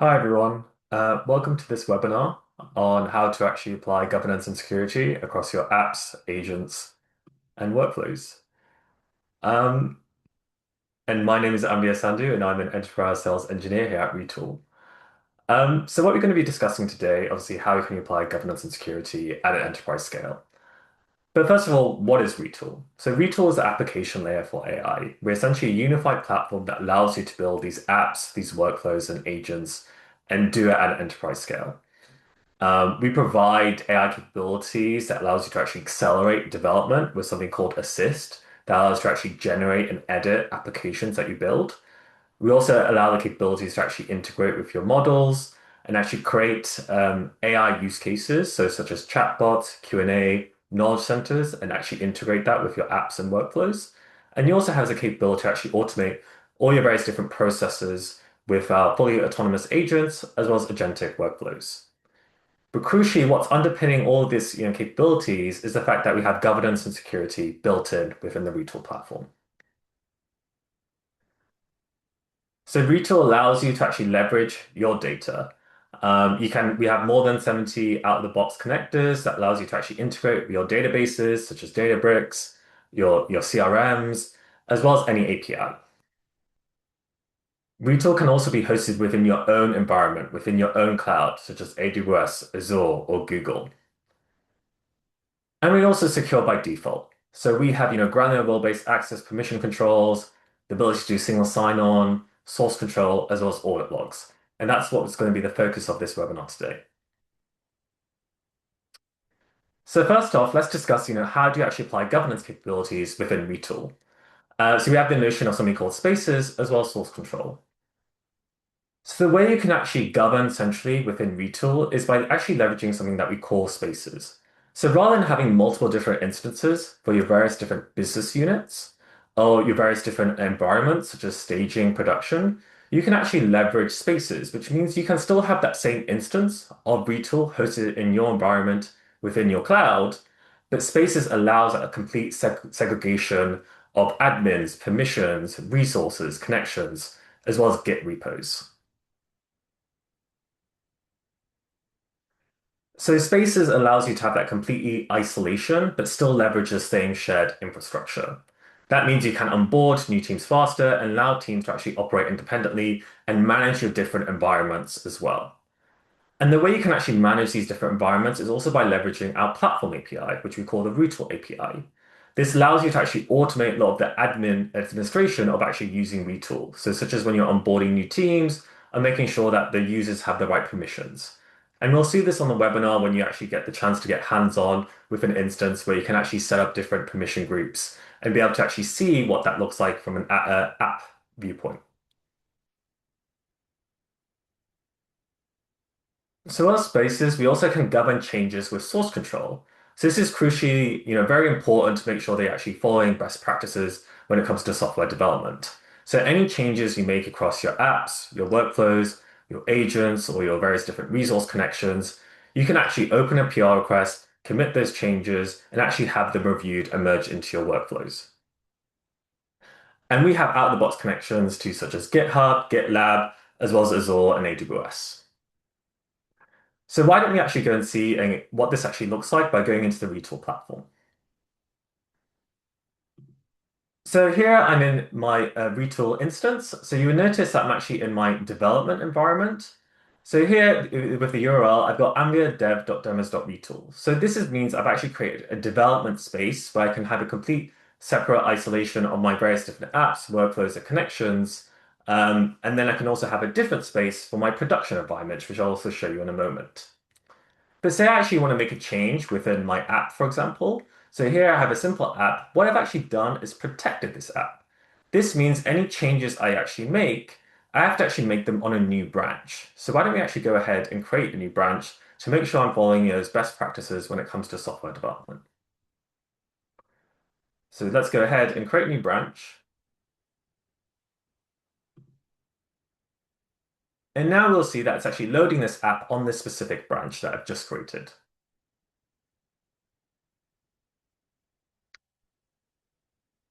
Hi everyone. Welcome to this webinar on how to actually apply governance and security across your apps, agents, and workflows. Um, and my name is Amir Sandhu, and I'm an enterprise sales engineer here at Retool. So what we're going to be discussing today, obviously, how we can apply governance and security at an enterprise scale. But first of all, what is Retool? So Retool is the application layer for AI. We're essentially a unified platform that allows you to build these apps, these workflows, and agents, and do it at an enterprise scale. We provide AI capabilities that allows you to actually accelerate development with something called Assist, that allows you to actually generate and edit applications that you build. We also allow the capabilities to actually integrate with your models and actually create AI use cases, so such as chatbots, Q&A, knowledge centers, and actually integrate that with your apps and workflows. And you also have the capability to actually automate all your various different processes with fully autonomous agents as well as agentic workflows. But crucially, what's underpinning all of this, capabilities is the fact that we have governance and security built in within the Retool platform. So Retool allows you to actually leverage your data. We have more than 70 out-of-the-box connectors that allows you to actually integrate with your databases, such as Databricks, your CRMs, as well as any API. Retool can also be hosted within your own environment, within your own cloud, such as AWS, Azure, or Google. And we also secure by default. So we have, granular role-based access permission controls, the ability to do single sign-on, source control, as well as audit logs. And that's what's going to be the focus of this webinar today. So first off, let's discuss, how do you actually apply governance capabilities within Retool? So we have the notion of something called spaces as well as source control. So the way you can actually govern centrally within Retool is by actually leveraging something that we call spaces. So rather than having multiple different instances for your various different business units or your various different environments, such as staging, production, you can actually leverage spaces, which means you can still have that same instance of Retool hosted in your environment within your cloud, but spaces allows a complete segregation of admins, permissions, resources, connections, as well as Git repos. So Spaces allows you to have that completely isolation, but still leverage the same shared infrastructure. That means you can onboard new teams faster and allow teams to actually operate independently and manage your different environments as well. And the way you can actually manage these different environments is also by leveraging our platform API, which we call the Rootle API. This allows you to actually automate a lot of the admin administration of actually using Retool. So such as when you're onboarding new teams and making sure that the users have the right permissions. And we'll see this on the webinar when you actually get the chance to get hands-on with an instance where you can actually set up different permission groups and be able to actually see what that looks like from an app viewpoint. So our spaces, we also can govern changes with source control. So this is crucially, very important to make sure they're actually following best practices when it comes to software development. So any changes you make across your apps, your workflows, your agents, or your various different resource connections, you can actually open a PR request, commit those changes, and actually have them reviewed and merged into your workflows. And we have out-of-the-box connections to such as GitHub, GitLab, as well as Azure and AWS. So why don't we actually go and see what this actually looks like by going into the Retool platform. So here I'm in my Retool instance. So you will notice that I'm actually in my development environment. So here with the URL, I've got ambiadev.demos.retool. So means I've actually created a development space where I can have a complete separate isolation of my various different apps, workflows, and connections. And then I can also have a different space for my production environment, which I'll also show you in a moment. But say I actually want to make a change within my app, for example. So here I have a simple app. What I've actually done is protected this app. This means any changes I actually make, I have to actually make them on a new branch. So why don't we actually go ahead and create a new branch to make sure I'm following those best practices when it comes to software development. So let's go ahead and create a new branch. And now we'll see that it's actually loading this app on this specific branch that I've just created.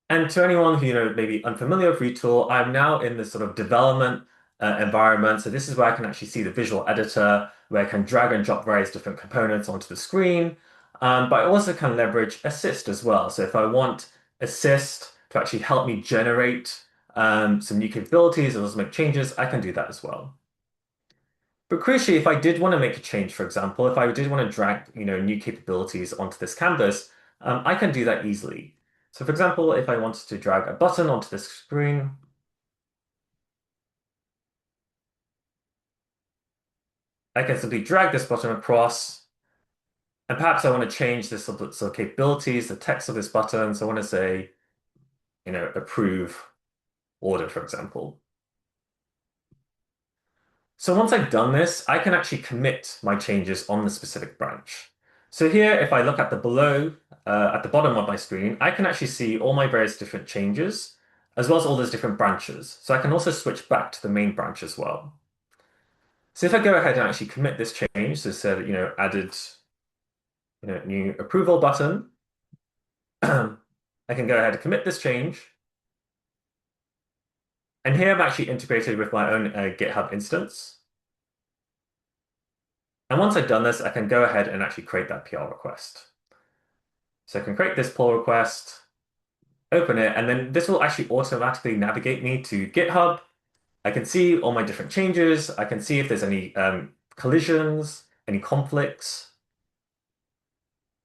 And to anyone who, may be unfamiliar with Retool, I'm now in this sort of development environment. So this is where I can actually see the visual editor, where I can drag and drop various different components onto the screen. But I also can leverage Assist as well. So if I want Assist to actually help me generate some new capabilities and also make changes, I can do that as well. But crucially, if I did want to make a change, for example, if I did want to drag, new capabilities onto this canvas, I can do that easily. So for example, if I wanted to drag a button onto this screen, I can simply drag this button across, and perhaps I want to change this sort of capabilities, the text of this button. So I want to say, approve order, for example. So once I've done this, I can actually commit my changes on the specific branch. So here, if I look at the below, at the bottom of my screen, I can actually see all my various different changes, as well as all those different branches. So I can also switch back to the main branch as well. So if I go ahead and actually commit this change, so said, added, new approval button, I can go ahead and commit this change. And here I'm actually integrated with my own GitHub instance. And once I've done this, I can go ahead and actually create that PR request. So I can create this pull request, open it, and then this will actually automatically navigate me to GitHub. I can see all my different changes. I can see if there's any collisions, any conflicts,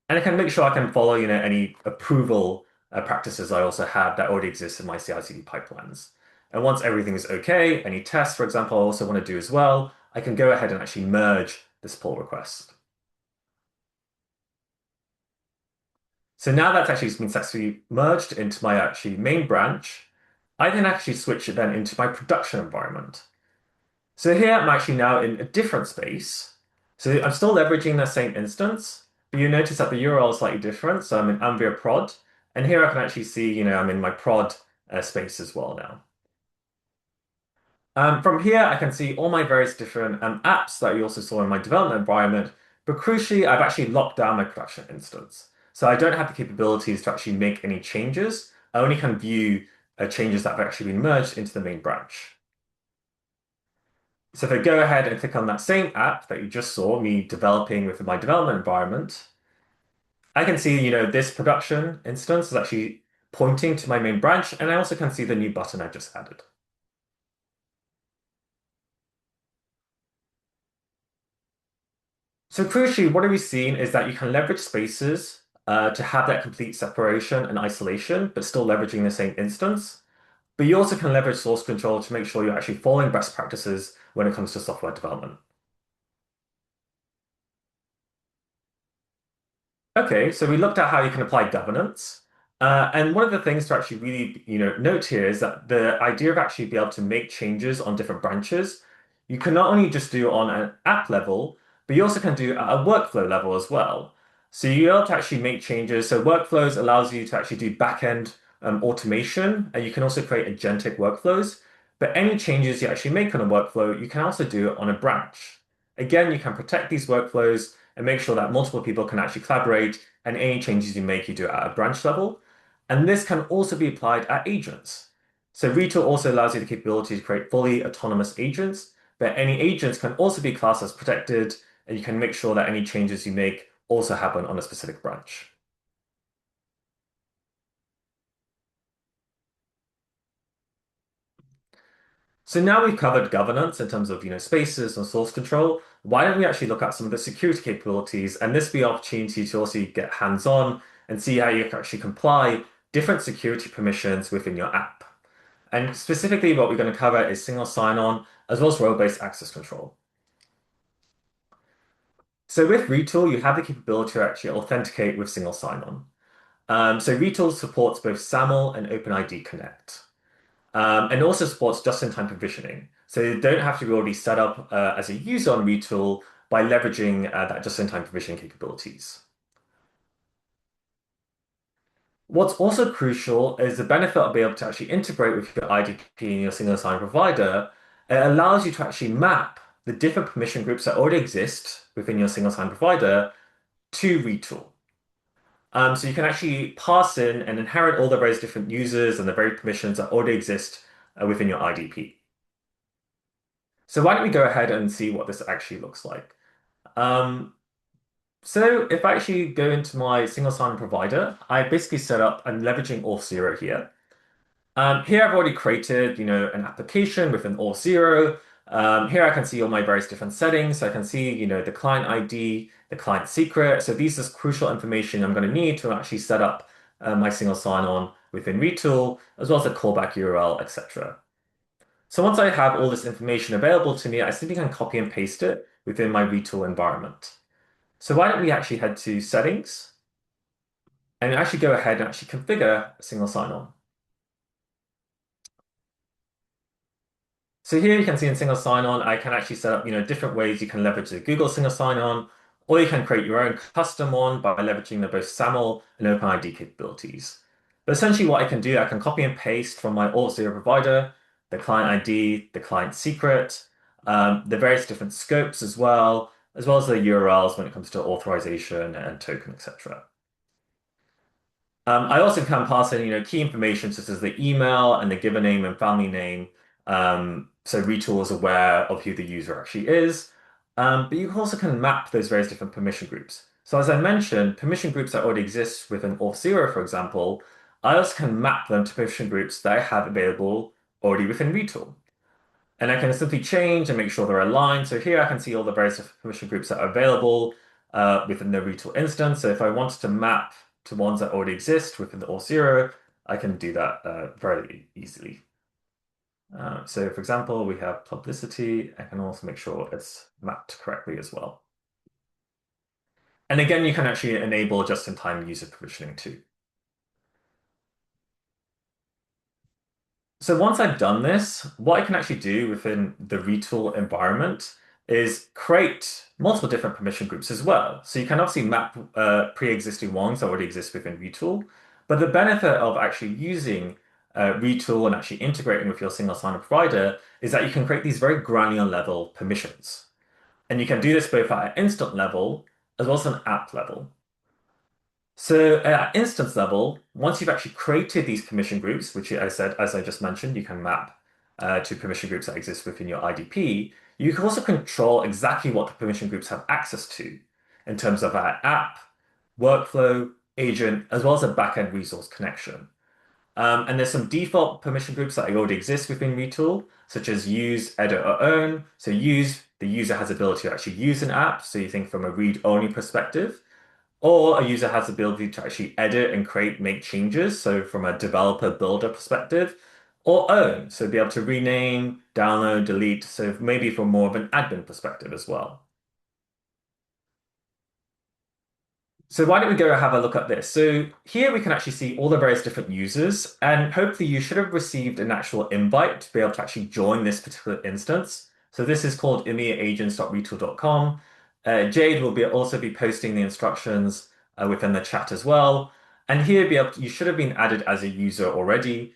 and I can make sure I can follow, any approval practices I also have that already exist in my CI/CD pipelines. And once everything is okay, any tests, for example, I also want to do as well, I can go ahead and actually merge this pull request. So now that's actually been successfully merged into my actually main branch, I can actually switch it then into my production environment. So here I'm actually now in a different space. So I'm still leveraging the same instance, but you notice that the URL is slightly different. So I'm in Ambia prod, and here I can actually see, I'm in my prod space as well now. From here, I can see all my various different apps that you also saw in my development environment, but crucially, I've actually locked down my production instance. So I don't have the capabilities to actually make any changes. I only can view changes that have actually been merged into the main branch. So if I go ahead and click on that same app that you just saw me developing with my development environment, I can see, this production instance is actually pointing to my main branch, and I also can see the new button I just added. So crucially, what are we seeing is that you can leverage spaces to have that complete separation and isolation, but still leveraging the same instance. But you also can leverage source control to make sure you're actually following best practices when it comes to software development. Okay, so we looked at how you can apply governance. And one of the things to actually really, note here is that the idea of actually be able to make changes on different branches, you can not only just do on an app level, but you also can do at a workflow level as well. So you're able to actually make changes. So workflows allows you to actually do back-end automation, and you can also create agentic workflows. But any changes you actually make on a workflow, you can also do it on a branch. Again, you can protect these workflows and make sure that multiple people can actually collaborate, and any changes you make, you do it at a branch level. And this can also be applied at agents. So Retool also allows you the capability to create fully autonomous agents, but any agents can also be classed as protected, and you can make sure that any changes you make also happen on a specific branch. So now we've covered governance in terms of, spaces and source control. Why don't we actually look at some of the security capabilities, and this be an opportunity to also get hands-on and see how you can actually comply different security permissions within your app. And specifically, what we're going to cover is single sign-on as well as role-based access control. So with Retool, you have the capability to actually authenticate with single sign-on. So Retool supports both SAML and OpenID Connect. And also supports just-in-time provisioning. So you don't have to be already set up as a user on Retool by leveraging that just-in-time provisioning capabilities. What's also crucial is the benefit of being able to actually integrate with your IDP and your single sign provider. It allows you to actually map the different permission groups that already exist within your single sign provider to Retool. So you can actually pass in and inherit all the various different users and the very permissions that already exist within your IDP. So why don't we go ahead and see what this actually looks like? Um, so if I actually go into my single sign-on provider, I basically set up, I'm leveraging Auth0 here. Here I've already created, an application with an Auth0. Here I can see all my various different settings. So I can see, the client ID, the client secret. So these is crucial information I'm going to need to actually set up my single sign-on within Retool, as well as a callback URL, etc. So once I have all this information available to me, I simply can copy and paste it within my Retool environment. So why don't we actually head to settings and actually go ahead and actually configure a single sign-on. So here you can see in single sign-on, I can actually set up, different ways you can leverage the Google single sign-on, or you can create your own custom one by leveraging the both SAML and OpenID capabilities. But essentially what I can do, I can copy and paste from my Auth0 provider, the client ID, the client secret, the various different scopes as well as the URLs when it comes to authorization and token, etc. I also can pass in, key information such as the email and the given name and family name. So Retool is aware of who the user actually is. But you also can map those various different permission groups. So as I mentioned, permission groups that already exist within Auth0, for example, I also can map them to permission groups that I have available already within Retool. And I can simply change and make sure they're aligned. So here I can see all the various permission groups that are available within the Retool instance. So if I wanted to map to ones that already exist within the Auth0, I can do that very easily. So for example, we have publicity. I can also make sure it's mapped correctly as well. And again, you can actually enable just-in-time user provisioning too. So once I've done this, what I can actually do within the Retool environment is create multiple different permission groups as well. So you can obviously map pre-existing ones that already exist within Retool. But the benefit of actually using Retool and actually integrating with your single sign-on provider is that you can create these very granular level permissions. And you can do this both at an instant level as well as an app level. So at instance level, once you've actually created these permission groups, which I said, as I just mentioned, you can map to permission groups that exist within your IDP, you can also control exactly what the permission groups have access to in terms of our app, workflow, agent, as well as a backend resource connection. And there's some default permission groups that already exist within Retool, such as use, edit, or own. So use, the user has the ability to actually use an app. So you think from a read-only perspective. Or a user has the ability to actually edit and make changes. So from a developer builder perspective, or own. So be able to rename, download, delete. So maybe from more of an admin perspective as well. So why don't we go have a look at this? So here we can actually see all the various different users, and hopefully you should have received an actual invite to be able to actually join this particular instance. So this is called emiaagents.retool.com. Jade will also be posting the instructions within the chat as well. And here you should have been added as a user already.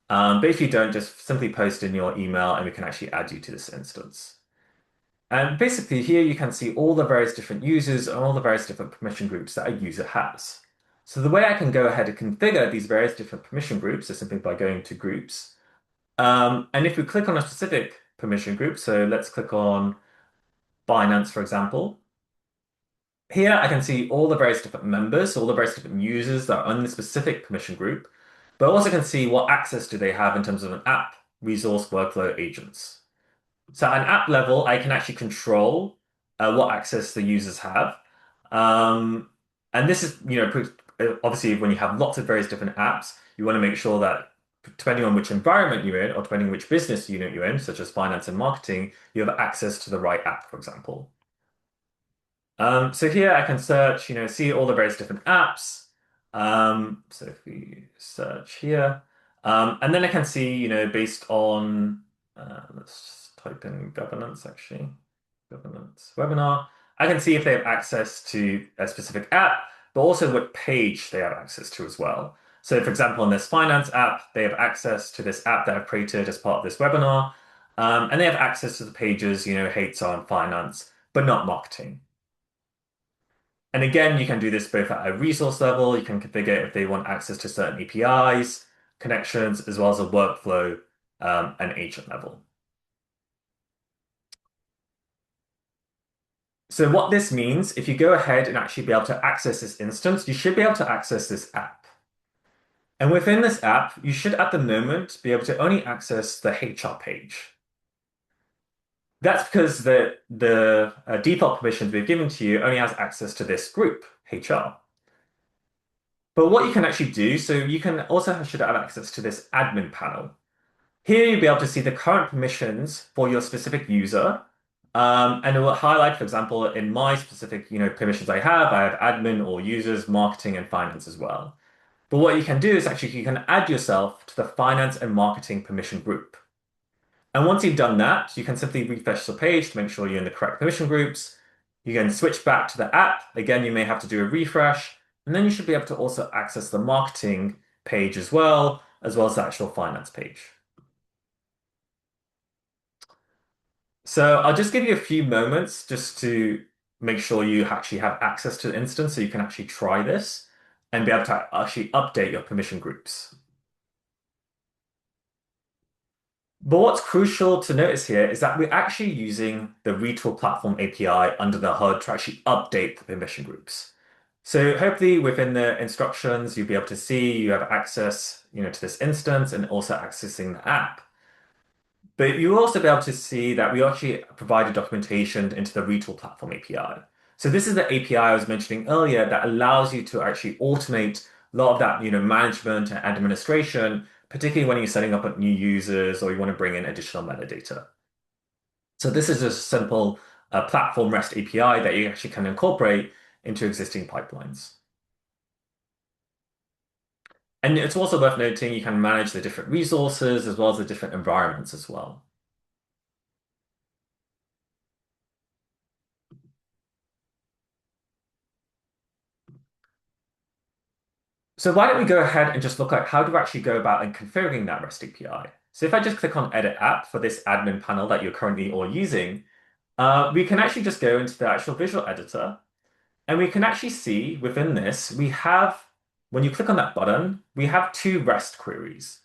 But if you don't, just simply post in your email and we can actually add you to this instance. And basically here you can see all the various different users and all the various different permission groups that a user has. So the way I can go ahead and configure these various different permission groups is simply by going to groups. And if we click on a specific permission group, so let's click on Binance, for example. Here I can see all the various different members, all the various different users that are on the specific permission group, but I also can see what access do they have in terms of an app, resource, workflow, agents. So at an app level, I can actually control what access the users have. Um, and this is, obviously when you have lots of various different apps, you want to make sure that depending on which environment you're in or depending on which business unit you're in, such as finance and marketing, you have access to the right app, for example. So here I can search, see all the various different apps. So if we search here, and then I can see, based on, let's type in governance actually, governance webinar. I can see if they have access to a specific app, but also what page they have access to as well. So for example, in this finance app, they have access to this app that I've created as part of this webinar. And they have access to the pages, HR and finance, but not marketing. And again, you can do this both at a resource level, you can configure if they want access to certain APIs, connections, as well as a workflow and agent level. So what this means, if you go ahead and actually be able to access this instance, you should be able to access this app. And within this app, you should at the moment be able to only access the HR page. That's because the default permissions we've given to you only has access to this group, HR. But what you can actually do, so you can also should have access to this admin panel. Here you'll be able to see the current permissions for your specific user. And it will highlight, for example, in my specific, permissions I have admin or users, marketing, and finance as well. But what you can do is actually you can add yourself to the finance and marketing permission group. And once you've done that, you can simply refresh the page to make sure you're in the correct permission groups. You can switch back to the app. Again, you may have to do a refresh, and then you should be able to also access the marketing page as well as the actual finance page. So I'll just give you a few moments just to make sure you actually have access to the instance so you can actually try this and be able to actually update your permission groups. But what's crucial to notice here is that we're actually using the Retool Platform API under the hood to actually update the permission groups. So hopefully within the instructions, you'll be able to see you have access, to this instance and also accessing the app. But you'll also be able to see that we actually provided documentation into the Retool Platform API. So this is the API I was mentioning earlier that allows you to actually automate a lot of that, management and administration, particularly when you're setting up new users or you want to bring in additional metadata. So this is a simple platform REST API that you actually can incorporate into existing pipelines. And it's also worth noting you can manage the different resources as well as the different environments as well. So why don't we go ahead and just look at how to actually go about and configuring that REST API. So if I just click on Edit App for this admin panel that you're currently all using, we can actually just go into the actual visual editor, and we can actually see within this, when you click on that button, we have two REST queries.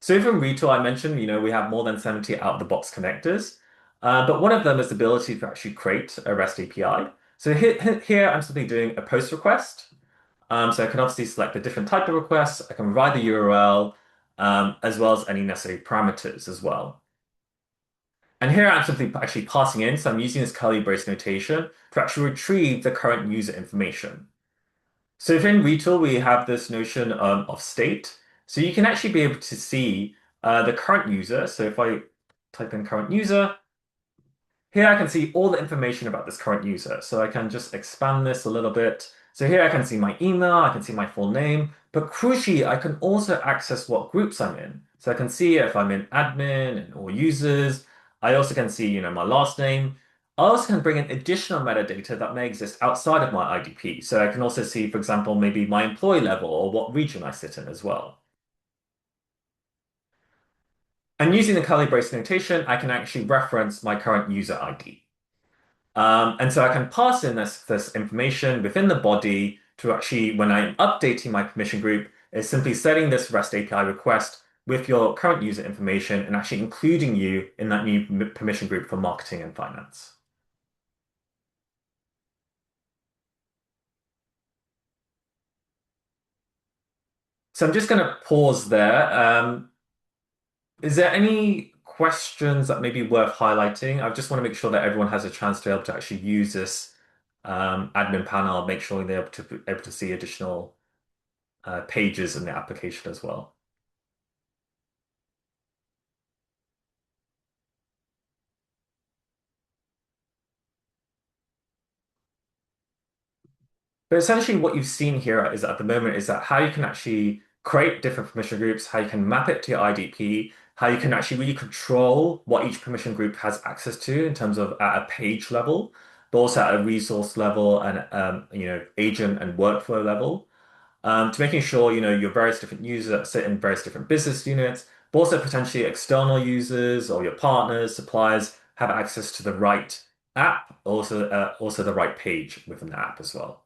So from Retool, I mentioned, we have more than 70 out-of-the-box connectors, but one of them is the ability to actually create a REST API. So here I'm simply doing a post request. So I can obviously select the different type of requests. I can provide the URL, as well as any necessary parameters as well. And here I'm simply actually passing in, so I'm using this curly brace notation to actually retrieve the current user information. So within Retool, we have this notion of state. So you can actually be able to see the current user. So if I type in current user, here I can see all the information about this current user. So I can just expand this a little bit. So here I can see my email, I can see my full name, but crucially, I can also access what groups I'm in. So I can see if I'm in admin and all users. I also can see, my last name. I also can bring in additional metadata that may exist outside of my IDP. So I can also see, for example, maybe my employee level or what region I sit in as well. And using the curly brace notation, I can actually reference my current user ID. And so I can pass in this information within the body to actually, when I'm updating my permission group, is simply setting this REST API request with your current user information and actually including you in that new permission group for marketing and finance. So I'm just going to pause there. Is there any questions that may be worth highlighting? I just want to make sure that everyone has a chance to be able to actually use this admin panel, make sure they're able to see additional pages in the application as well. But essentially what you've seen here is at the moment is that how you can actually create different permission groups, how you can map it to your IDP, how you can actually really control what each permission group has access to in terms of at a page level, but also at a resource level and agent and workflow level, to making sure your various different users that sit in various different business units, but also potentially external users or your partners, suppliers have access to the right app, also the right page within the app as well.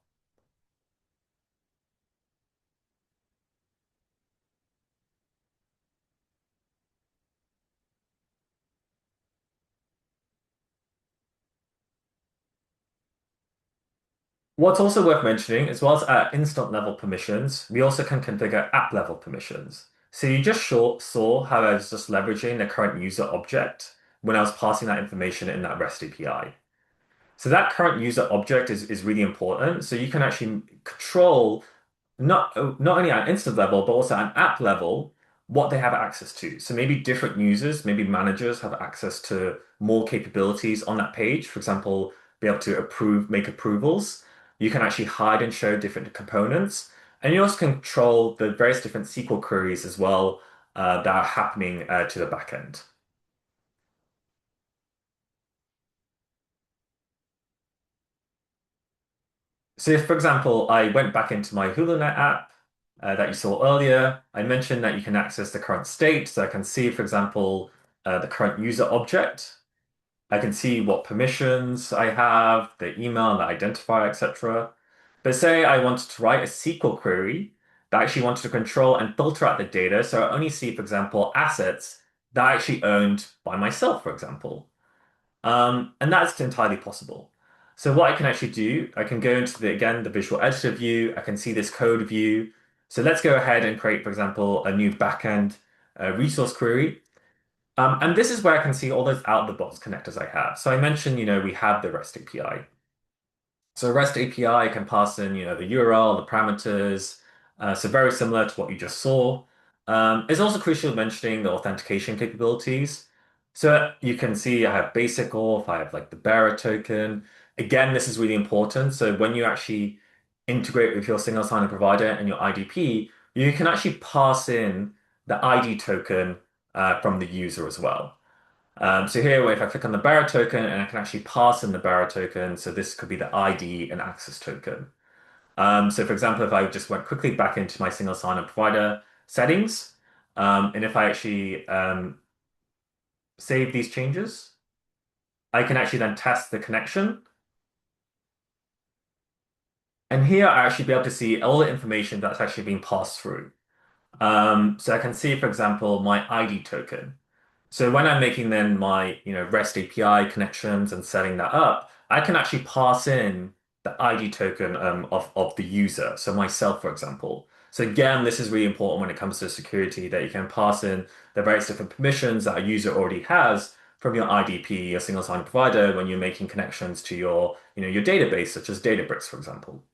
What's also worth mentioning, as well as at instant level permissions, we also can configure app level permissions. So you just saw how I was just leveraging the current user object when I was passing that information in that REST API. So that current user object is really important. So you can actually control not only at instance level, but also at an app level, what they have access to. So maybe different users, maybe managers have access to more capabilities on that page. For example, be able to make approvals. You can actually hide and show different components. And you also control the various different SQL queries as well that are happening to the backend. So if, for example, I went back into my HuluNet app that you saw earlier, I mentioned that you can access the current state. So I can see, for example, the current user object. I can see what permissions I have, the email, the identifier, etc. But say I wanted to write a SQL query that actually wanted to control and filter out the data. So I only see, for example, assets that are actually owned by myself, for example. And that's entirely possible. So what I can actually do, I can go into again, the visual editor view. I can see this code view. So let's go ahead and create, for example, a new backend resource query. And this is where I can see all those out-of-the-box connectors I have. So I mentioned, we have the REST API. So REST API can pass in, the URL, the parameters. So very similar to what you just saw. It's also crucial mentioning the authentication capabilities. So you can see I have basic auth, I have like the bearer token. Again, this is really important. So when you actually integrate with your single sign-on provider and your IDP, you can actually pass in the ID token from the user as well. So here, if I click on the bearer token, and I can actually pass in the bearer token, so this could be the ID and access token. So for example, if I just went quickly back into my single sign-on provider settings, and if I actually save these changes, I can actually then test the connection. And here I actually be able to see all the information that's actually being passed through. So I can see, for example, my ID token. So when I'm making then my, REST API connections and setting that up, I can actually pass in the ID token of the user. So myself, for example. So again, this is really important when it comes to security that you can pass in the various different permissions that a user already has from your IDP, your single sign provider, when you're making connections to your database, such as Databricks, for example.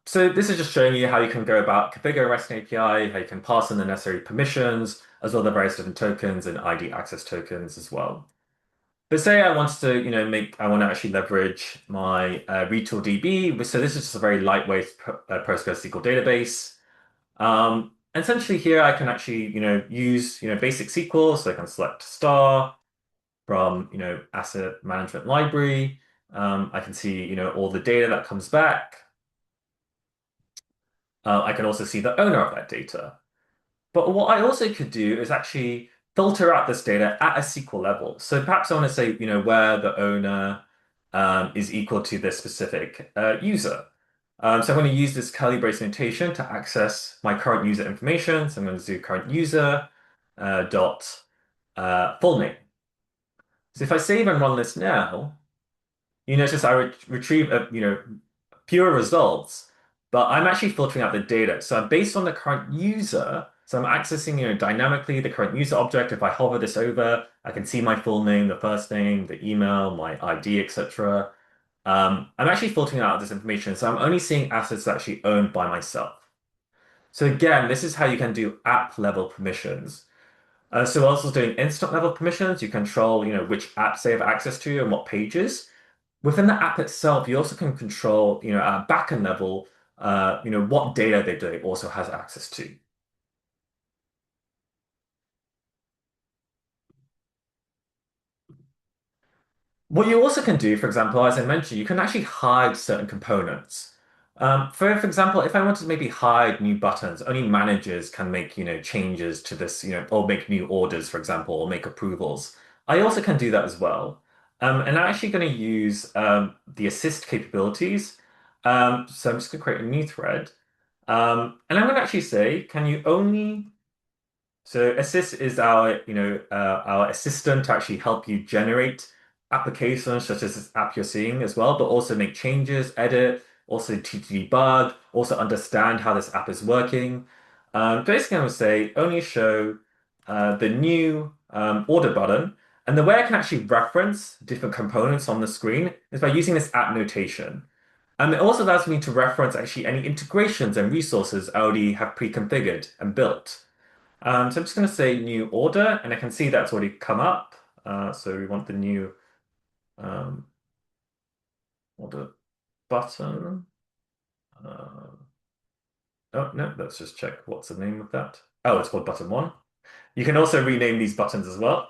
So this is just showing you how you can go about configure a REST API, how you can pass in the necessary permissions, as well as the various different tokens and ID access tokens as well. But say I want to, I want to actually leverage my RetailDB. So this is just a very lightweight PostgreSQL database. Essentially here I can actually, use, basic SQL. So I can select star from, asset management library. I can see, all the data that comes back. I can also see the owner of that data. But what I also could do is actually filter out this data at a SQL level. So perhaps I want to say, where the owner is equal to this specific user. So I'm going to use this curly brace notation to access my current user information. So I'm going to do current user dot full name. So if I save and run this now, you notice I retrieve pure results, but I'm actually filtering out the data. So I'm based on the current user. So I'm accessing, dynamically the current user object. If I hover this over, I can see my full name, the first name, the email, my ID, etc. I'm actually filtering out this information. So I'm only seeing assets actually owned by myself. So again, this is how you can do app level permissions. So also doing instant level permissions, you control, which apps they have access to and what pages. Within the app itself, you also can control, at a backend level, what data they also has access to. What you also can do, for example, as I mentioned, you can actually hide certain components. For example, if I wanted to maybe hide new buttons, only managers can make, changes to this, or make new orders, for example, or make approvals. I also can do that as well. And I'm actually going to use the assist capabilities. So I'm just going to create a new thread. And I'm going to actually say, can you only so Assist is our, our assistant to actually help you generate applications such as this app you're seeing as well, but also make changes, edit, also to debug, also understand how this app is working. Basically, I would say only show the new order button. And the way I can actually reference different components on the screen is by using this app notation. It also allows me to reference actually any integrations and resources I already have pre-configured and built. So I'm just going to say new order, and I can see that's already come up. So we want the new um, order button. Uh, oh, no, let's just check what's the name of that. Oh, it's called button one. You can also rename these buttons as well.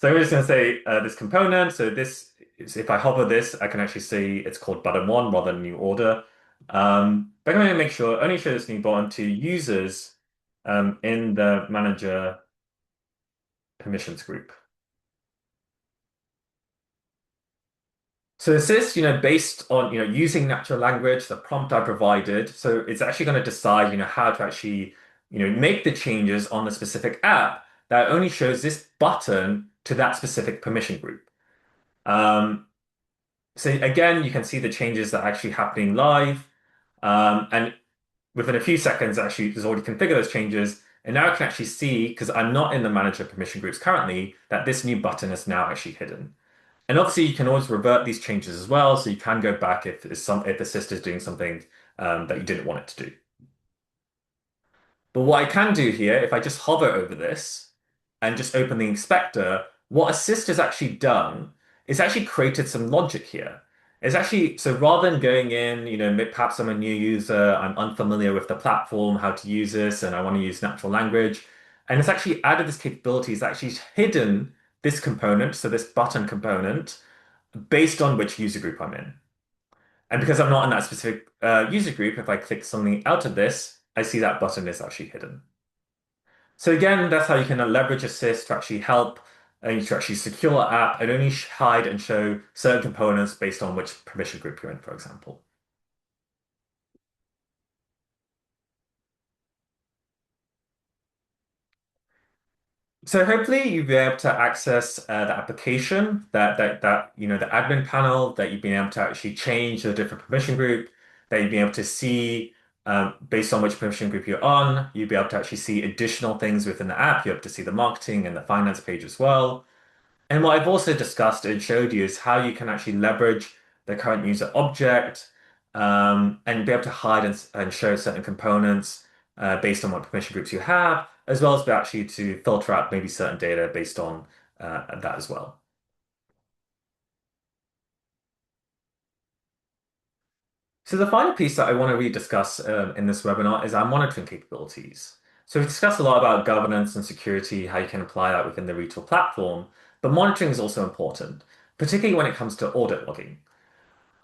So I'm just going to say this component. So this is, if I hover this, I can actually see it's called button one rather than new order. But I'm going to make sure only show this new button to users in the manager permissions group. So this is, based on, using natural language, the prompt I provided. So it's actually going to decide, how to actually, make the changes on the specific app that only shows this button to that specific permission group. Um, so again, you can see the changes that are actually happening live. And within a few seconds, actually, it's already configured those changes. And now I can actually see, because I'm not in the manager permission groups currently, that this new button is now actually hidden. And obviously, you can always revert these changes as well, so you can go back if the system is doing something that you didn't want it to do. But what I can do here, if I just hover over this and just open the inspector, what Assist has actually done is actually created some logic here. It's actually, so rather than going in, perhaps I'm a new user, I'm unfamiliar with the platform, how to use this, and I want to use natural language. And it's actually added this capability, it's actually hidden this component, so this button component, based on which user group I'm in. And because I'm not in that specific user group, if I click something out of this, I see that button is actually hidden. So again, that's how you can leverage Assist to actually help to actually secure an app and only hide and show certain components based on which permission group you're in, for example. So hopefully you'll be able to access the application the admin panel that you've been able to actually change the different permission group that you'll be able to see based on which permission group you're on. You'll be able to actually see additional things within the app. You'll be able to see the marketing and the finance page as well. And what I've also discussed and showed you is how you can actually leverage the current user object and be able to hide and show certain components based on what permission groups you have, as well as be actually to filter out maybe certain data based on that as well. So the final piece that I want to really discuss in this webinar is our monitoring capabilities. So we've discussed a lot about governance and security, how you can apply that within the Retool platform, but monitoring is also important, particularly when it comes to audit logging.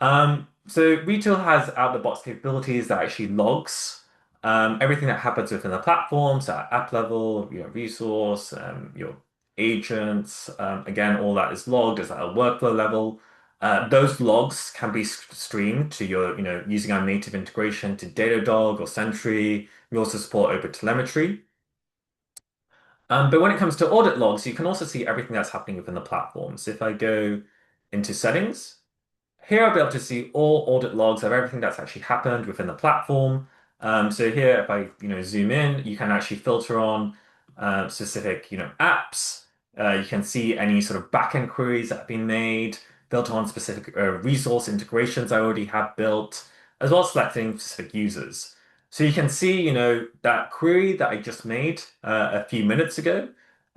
So Retool has out-of-the-box capabilities that actually logs everything that happens within the platform, so at app level, your resource, your agents. Again, all that is logged as at a workflow level. Those logs can be streamed to your, using our native integration to Datadog or Sentry. We also support OpenTelemetry. But when it comes to audit logs, you can also see everything that's happening within the platform. So if I go into settings, here I'll be able to see all audit logs of everything that's actually happened within the platform. So here, if I zoom in, you can actually filter on specific apps. You can see any sort of backend queries that have been made, filter on specific resource integrations I already have built, as well as selecting specific users. So you can see, that query that I just made a few minutes ago.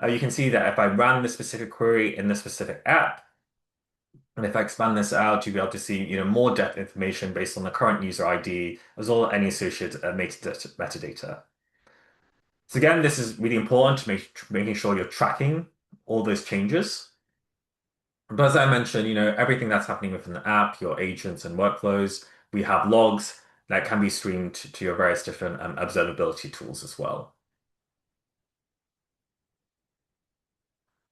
You can see that if I ran the specific query in the specific app, and if I expand this out, you'll be able to see, more depth information based on the current user ID, as well as any associated metadata. So again, this is really important to making sure you're tracking all those changes. But as I mentioned, everything that's happening within the app, your agents and workflows, we have logs that can be streamed to your various different observability tools as well.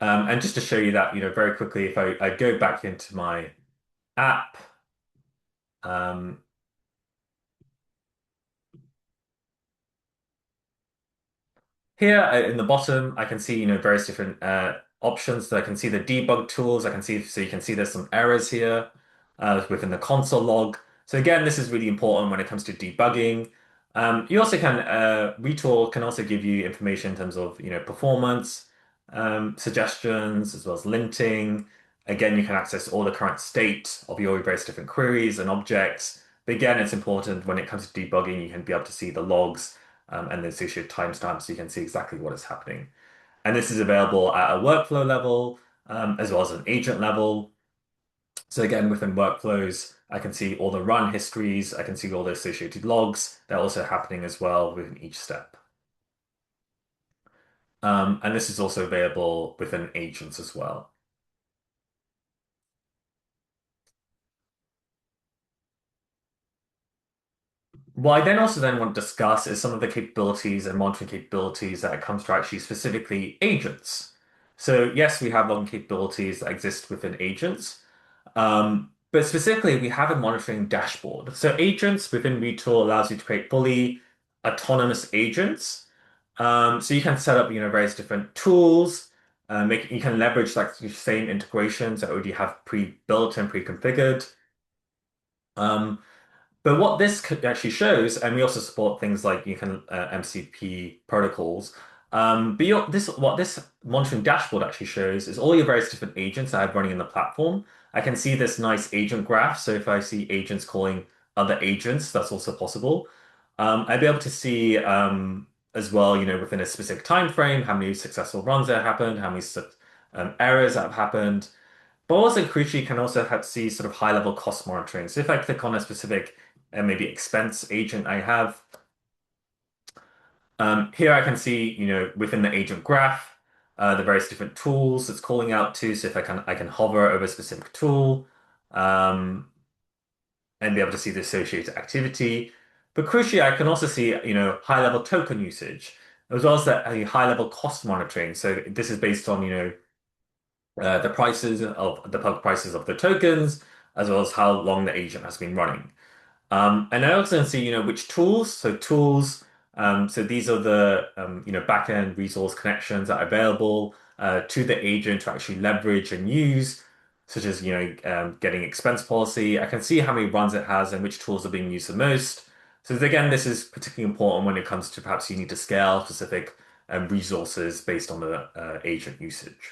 And just to show you that, very quickly, if I go back into my app, um, here in the bottom, I can see, various different options. So I can see the debug tools. I can see, so you can see there's some errors here within the console log. So again, this is really important when it comes to debugging. You also can, Retool can also give you information in terms of, performance, suggestions, as well as linting. Again, you can access all the current state of your various different queries and objects. But again, it's important when it comes to debugging, you can be able to see the logs and the associated timestamps so you can see exactly what is happening. And this is available at a workflow level as well as an agent level. So again, within workflows, I can see all the run histories, I can see all the associated logs. They're also happening as well within each step. And this is also available within agents as well. What I then also then want to discuss is some of the capabilities and monitoring capabilities that it comes to actually specifically agents. So yes, we have logging capabilities that exist within agents, but specifically we have a monitoring dashboard. So agents within Retool allows you to create fully autonomous agents. So you can set up, various different tools. You can leverage like the same integrations that already have pre-built and pre-configured. Um, but what this actually shows, and we also support things like you can MCP protocols. But what this monitoring dashboard actually shows is all your various different agents that I have running in the platform. I can see this nice agent graph. So if I see agents calling other agents, that's also possible. I'd be able to see as well, within a specific time frame, how many successful runs that happened, how many errors that have happened. But also crucially, you can also have see sort of high-level cost monitoring. So if I click on a specific maybe expense agent I have, here I can see, within the agent graph, the various different tools it's calling out to. So if I can hover over a specific tool, um, and be able to see the associated activity. But crucially, I can also see, high-level token usage, as well as the high-level cost monitoring. So this is based on, the prices of the public prices of the tokens, as well as how long the agent has been running. And I also see, which tools. So tools. So these are the backend resource connections that are available to the agent to actually leverage and use, such as getting expense policy. I can see how many runs it has and which tools are being used the most. So again, this is particularly important when it comes to perhaps you need to scale specific resources based on the agent usage.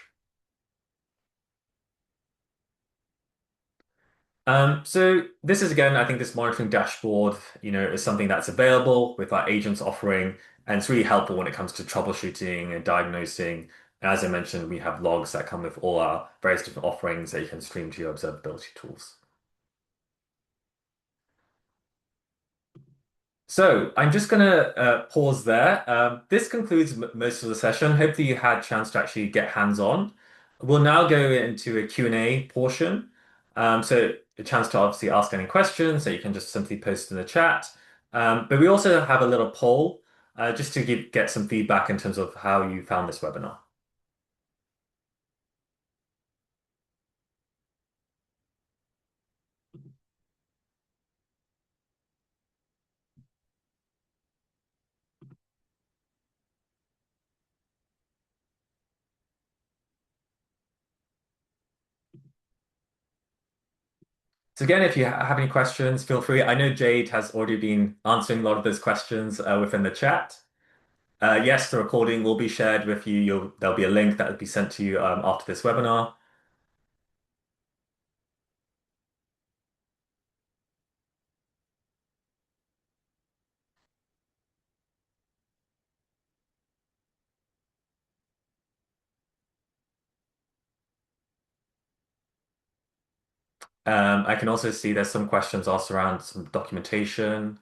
So this is again, I think this monitoring dashboard, is something that's available with our agents offering, and it's really helpful when it comes to troubleshooting and diagnosing. As I mentioned, we have logs that come with all our various different offerings that you can stream to your observability tools. So I'm just gonna pause there. This concludes most of the session. Hopefully you had a chance to actually get hands-on. We'll now go into a Q&A portion. So a chance to obviously ask any questions that you can just simply post in the chat. But we also have a little poll just to get some feedback in terms of how you found this webinar. So again, if you have any questions, feel free. I know Jade has already been answering a lot of those questions within the chat. Yes, the recording will be shared with you. There'll be a link that will be sent to you after this webinar. I can also see there's some questions also around some documentation.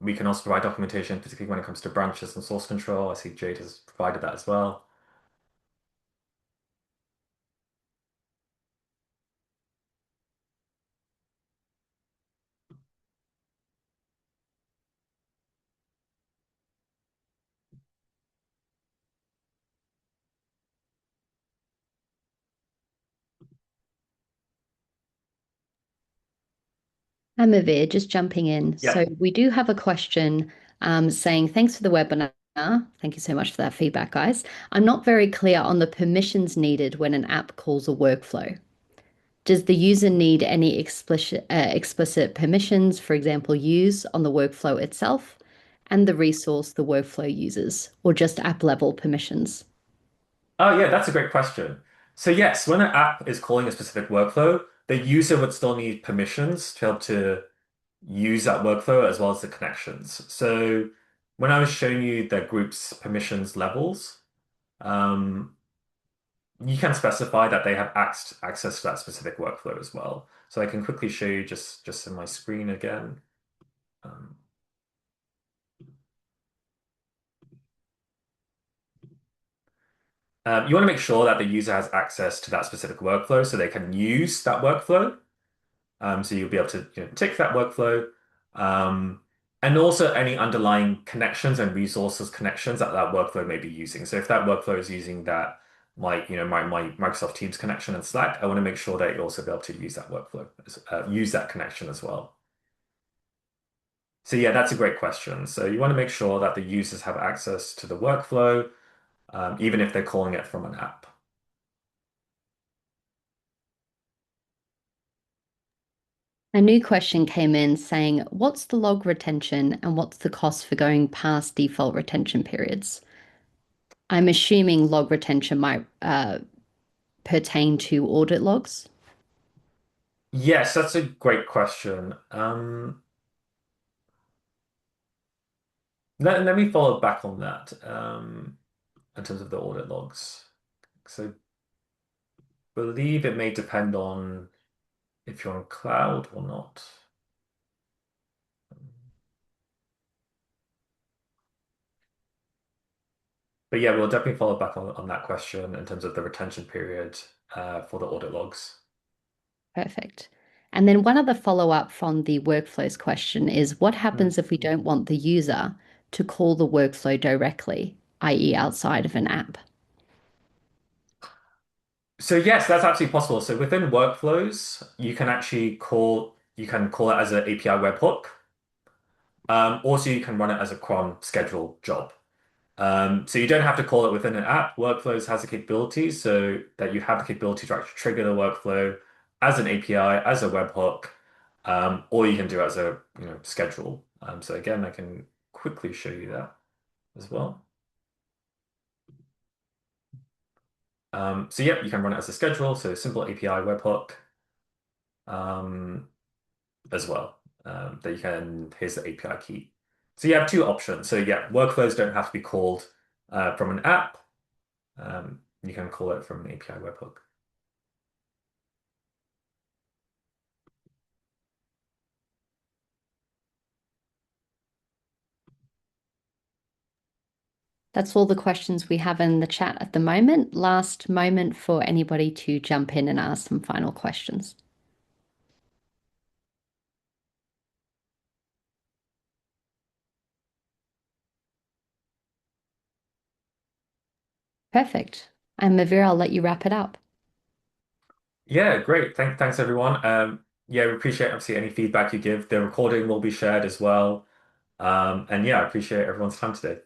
We can also provide documentation, particularly when it comes to branches and source control. I see Jade has provided that as well. I'm Mavir, just jumping in. Yeah. So we do have a question saying, thanks for the webinar. Thank you so much for that feedback, guys. I'm not very clear on the permissions needed when an app calls a workflow. Does the user need any explicit permissions, for example, use on the workflow itself and the resource the workflow uses, or just app level permissions? Oh, yeah, that's a great question. So, yes, when an app is calling a specific workflow, the user would still need permissions to be able to use that workflow as well as the connections. So, when I was showing you the group's permissions levels, um, you can specify that they have access to that specific workflow as well. So, I can quickly show you just in my screen again. Um, you want to make sure that the user has access to that specific workflow so they can use that workflow. So you'll be able to tick that workflow, um, and also any underlying connections and resources connections that that workflow may be using. So if that workflow is using that my Microsoft Teams connection and Slack, I want to make sure that you also be able to use that workflow, use that connection as well. So yeah, that's a great question. So you want to make sure that the users have access to the workflow, even if they're calling it from an app. A new question came in saying, what's the log retention and what's the cost for going past default retention periods? I'm assuming log retention might pertain to audit logs. Yes, that's a great question. Let me follow back on that in terms of the audit logs. So I believe it may depend on if you're on cloud or not. But yeah, we'll definitely follow back on that question in terms of the retention period for the audit logs. Perfect. And then one other follow-up from the workflows question is what Hmm. happens if we don't want the user to call the workflow directly, i.e., outside of an app? So yes, that's absolutely possible. So within workflows, you can call it as an API webhook. Also, you can run it as a cron schedule job. So you don't have to call it within an app. Workflows has the capability so that you have the capability to actually trigger the workflow as an API, as a webhook, or you can do it as a schedule. So again, I can quickly show you that as well. So yep, you can run it as a schedule, so simple API webhook um, as well. That you can here's the API key. So you have two options. So yeah, workflows don't have to be called from an app. You can call it from an API webhook. That's all the questions we have in the chat at the moment. Last moment for anybody to jump in and ask some final questions. Perfect. And Mavir, I'll let you wrap it up. Yeah, great. Thanks everyone. Yeah, we appreciate obviously any feedback you give. The recording will be shared as well. And yeah, I appreciate everyone's time today.